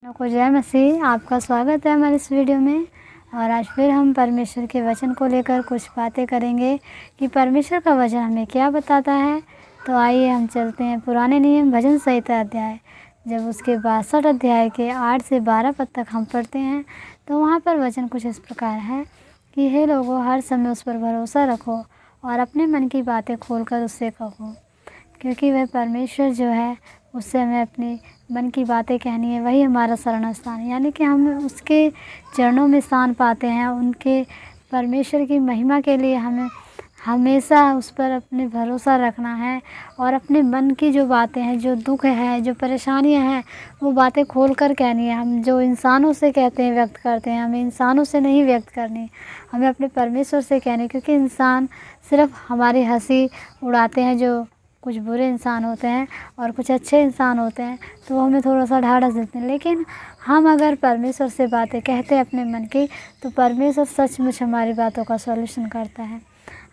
को जय मसीह। आपका स्वागत है हमारे इस वीडियो में। और आज फिर हम परमेश्वर के वचन को लेकर कुछ बातें करेंगे कि परमेश्वर का वचन हमें क्या बताता है। तो आइए हम चलते हैं पुराने नियम भजन संहिता अध्याय। जब उसके 62 अध्याय के 8 से 12 पद तक हम पढ़ते हैं तो वहाँ पर वचन कुछ इस प्रकार है कि हे लोगों, हर समय उस पर भरोसा रखो और अपने मन की बातें खोलकर उससे कहो, क्योंकि वह परमेश्वर जो है उससे हमें अपनी मन की बातें कहनी है। वही हमारा शरण स्थान है, यानी कि हम उसके चरणों में स्थान पाते हैं। उनके परमेश्वर की महिमा के लिए हमें हमेशा उस पर अपने भरोसा रखना है और अपने मन की जो बातें हैं, जो दुख है, जो परेशानियां हैं, वो बातें खोल कर कहनी है। हम जो इंसानों से कहते हैं, व्यक्त करते हैं, हमें इंसानों से नहीं व्यक्त करनी, हमें अपने परमेश्वर से कहनी। क्योंकि इंसान सिर्फ हमारी हंसी उड़ाते हैं, जो कुछ बुरे इंसान होते हैं और कुछ अच्छे इंसान होते हैं, तो वो हमें थोड़ा सा ढाढ़स देते हैं। लेकिन हम अगर परमेश्वर से बातें कहते हैं अपने मन की, तो परमेश्वर सचमुच हमारी बातों का सॉल्यूशन करता है।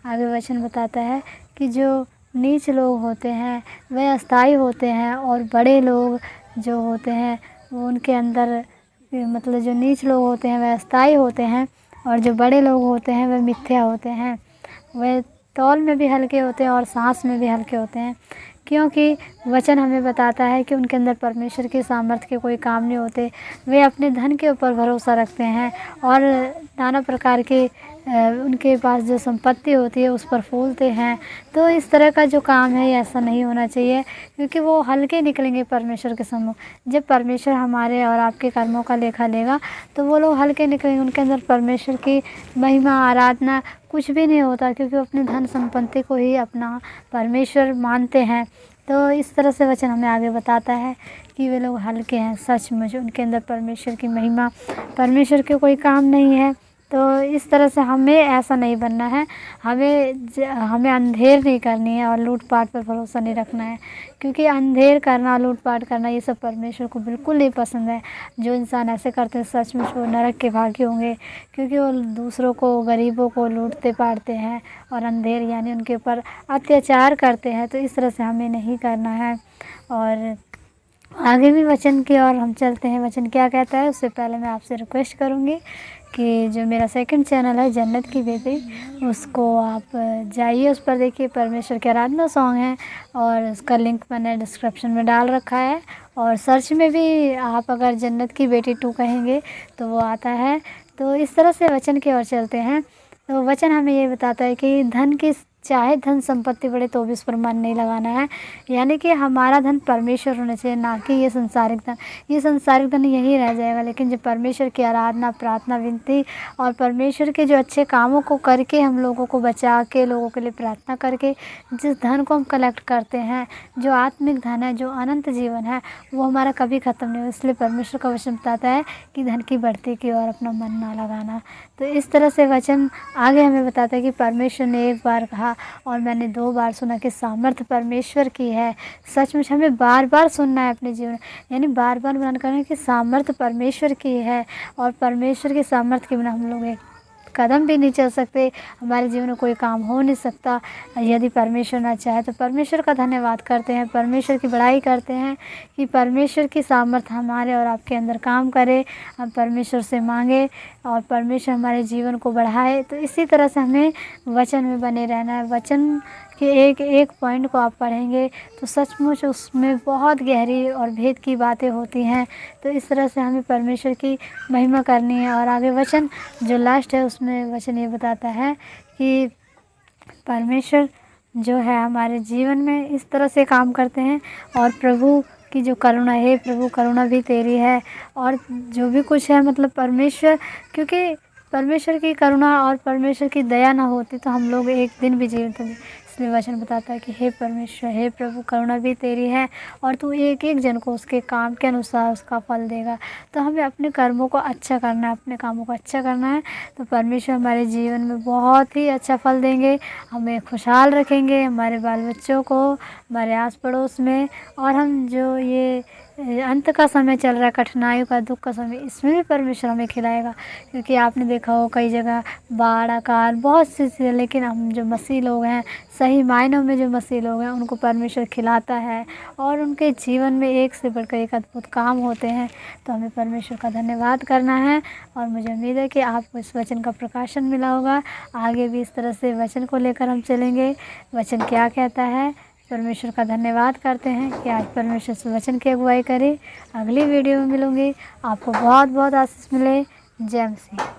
आगे वचन बताता है कि जो नीच लोग होते हैं वे अस्थाई होते हैं, और बड़े लोग जो होते हैं वो उनके अंदर, मतलब जो नीच लोग होते हैं वे अस्थाई होते हैं, और जो बड़े लोग होते हैं वे मिथ्या होते हैं। वे तौल में भी हल्के होते हैं और सांस में भी हल्के होते हैं, क्योंकि वचन हमें बताता है कि उनके अंदर परमेश्वर की सामर्थ्य के कोई काम नहीं होते। वे अपने धन के ऊपर भरोसा रखते हैं और नाना प्रकार के उनके पास जो संपत्ति होती है उस पर फूलते हैं। तो इस तरह का जो काम है ऐसा नहीं होना चाहिए, क्योंकि वो हल्के निकलेंगे परमेश्वर के सम्मुख। जब परमेश्वर हमारे और आपके कर्मों का लेखा लेगा तो वो लोग हल्के निकलेंगे। उनके अंदर परमेश्वर की महिमा, आराधना कुछ भी नहीं होता, क्योंकि वो अपने धन संपत्ति को ही अपना परमेश्वर मानते हैं। तो इस तरह से वचन हमें आगे बताता है कि वे लोग हल्के हैं। सचमुच उनके अंदर परमेश्वर की महिमा, परमेश्वर के कोई काम नहीं है। तो इस तरह से हमें ऐसा नहीं बनना है। हमें अंधेर नहीं करनी है और लूटपाट पर भरोसा नहीं रखना है, क्योंकि अंधेर करना, लूटपाट करना, ये सब परमेश्वर को बिल्कुल नहीं पसंद है। जो इंसान ऐसे करते हैं सचमुच वो नरक के भागी होंगे, क्योंकि वो दूसरों को, गरीबों को लूटते पाटते हैं और अंधेर यानी उनके ऊपर अत्याचार करते हैं। तो इस तरह से हमें नहीं करना है। और आगे भी वचन की और हम चलते हैं। वचन क्या कहता है उससे पहले मैं आपसे रिक्वेस्ट करूँगी कि जो मेरा सेकंड चैनल है जन्नत की बेटी, उसको आप जाइए, उस पर देखिए परमेश्वर के आराधना सॉन्ग है और उसका लिंक मैंने डिस्क्रिप्शन में डाल रखा है। और सर्च में भी आप अगर जन्नत की बेटी 2 कहेंगे तो वो आता है। तो इस तरह से वचन की ओर चलते हैं। तो वचन हमें ये बताता है कि धन की, चाहे धन संपत्ति बढ़े तो भी उस पर मन नहीं लगाना है। यानी कि हमारा धन परमेश्वर होना चाहिए, ना कि ये संसारिक धन। ये संसारिक धन यहीं रह जाएगा, लेकिन जब परमेश्वर की आराधना, प्रार्थना, विनती और परमेश्वर के जो अच्छे कामों को करके, हम लोगों को बचा के, लोगों के लिए प्रार्थना करके जिस धन को हम कलेक्ट करते हैं, जो आत्मिक धन है, जो अनंत जीवन है, वो हमारा कभी ख़त्म नहीं हो। इसलिए परमेश्वर का वचन बताता है कि धन की बढ़ती की ओर अपना मन ना लगाना। तो इस तरह से वचन आगे हमें बताता है कि परमेश्वर ने एक बार कहा और मैंने 2 बार सुना कि सामर्थ्य परमेश्वर की है। सचमुच हमें बार बार सुनना है अपने जीवन, यानी बार बार मन करना है कि सामर्थ्य परमेश्वर की है, और परमेश्वर की सामर्थ्य के बिना हम लोग एक कदम भी नहीं चल सकते। हमारे जीवन में कोई काम हो नहीं सकता यदि परमेश्वर ना चाहे। तो परमेश्वर का धन्यवाद करते हैं, परमेश्वर की बड़ाई करते हैं कि परमेश्वर की सामर्थ्य हमारे और आपके अंदर काम करे। हम परमेश्वर से मांगे और परमेश्वर हमारे जीवन को बढ़ाए। तो इसी तरह से हमें वचन में बने रहना है। वचन के एक एक पॉइंट को आप पढ़ेंगे तो सचमुच उसमें बहुत गहरी और भेद की बातें होती हैं। तो इस तरह से हमें परमेश्वर की महिमा करनी है। और आगे वचन जो लास्ट है उसमें वचन ये बताता है कि परमेश्वर जो है हमारे जीवन में इस तरह से काम करते हैं। और प्रभु की जो करुणा है, प्रभु करुणा भी तेरी है, और जो भी कुछ है, मतलब परमेश्वर, क्योंकि परमेश्वर की करुणा और परमेश्वर की दया ना होती तो हम लोग एक दिन भी जीवित नहीं। इसलिए वचन बताता है कि हे परमेश्वर, हे प्रभु, करुणा भी तेरी है और तू एक एक जन को उसके काम के अनुसार उसका फल देगा। तो हमें अपने कर्मों को अच्छा करना है, अपने कामों को अच्छा करना है। तो परमेश्वर हमारे जीवन में बहुत ही अच्छा फल देंगे, हमें खुशहाल रखेंगे, हमारे बाल बच्चों को, हमारे आस पड़ोस में। और हम जो ये अंत का समय चल रहा है, कठिनाइयों का, दुःख का समय, इसमें भी परमेश्वर हमें खिलाएगा। क्योंकि आपने देखा हो कई जगह बाढ़, अकाल, बहुत सी चीज़ें, लेकिन हम जो मसीह लोग हैं, सही मायनों में जो मसीह लोग हैं, उनको परमेश्वर खिलाता है और उनके जीवन में एक से बढ़कर एक अद्भुत काम होते हैं। तो हमें परमेश्वर का धन्यवाद करना है और मुझे उम्मीद है कि आपको इस वचन का प्रकाशन मिला होगा। आगे भी इस तरह से वचन को लेकर हम चलेंगे। वचन क्या कहता है, परमेश्वर का धन्यवाद करते हैं कि आज परमेश्वर इस वचन की अगुवाई करे। अगली वीडियो में मिलूँगी। आपको बहुत बहुत आशीष मिले। जय मसीह।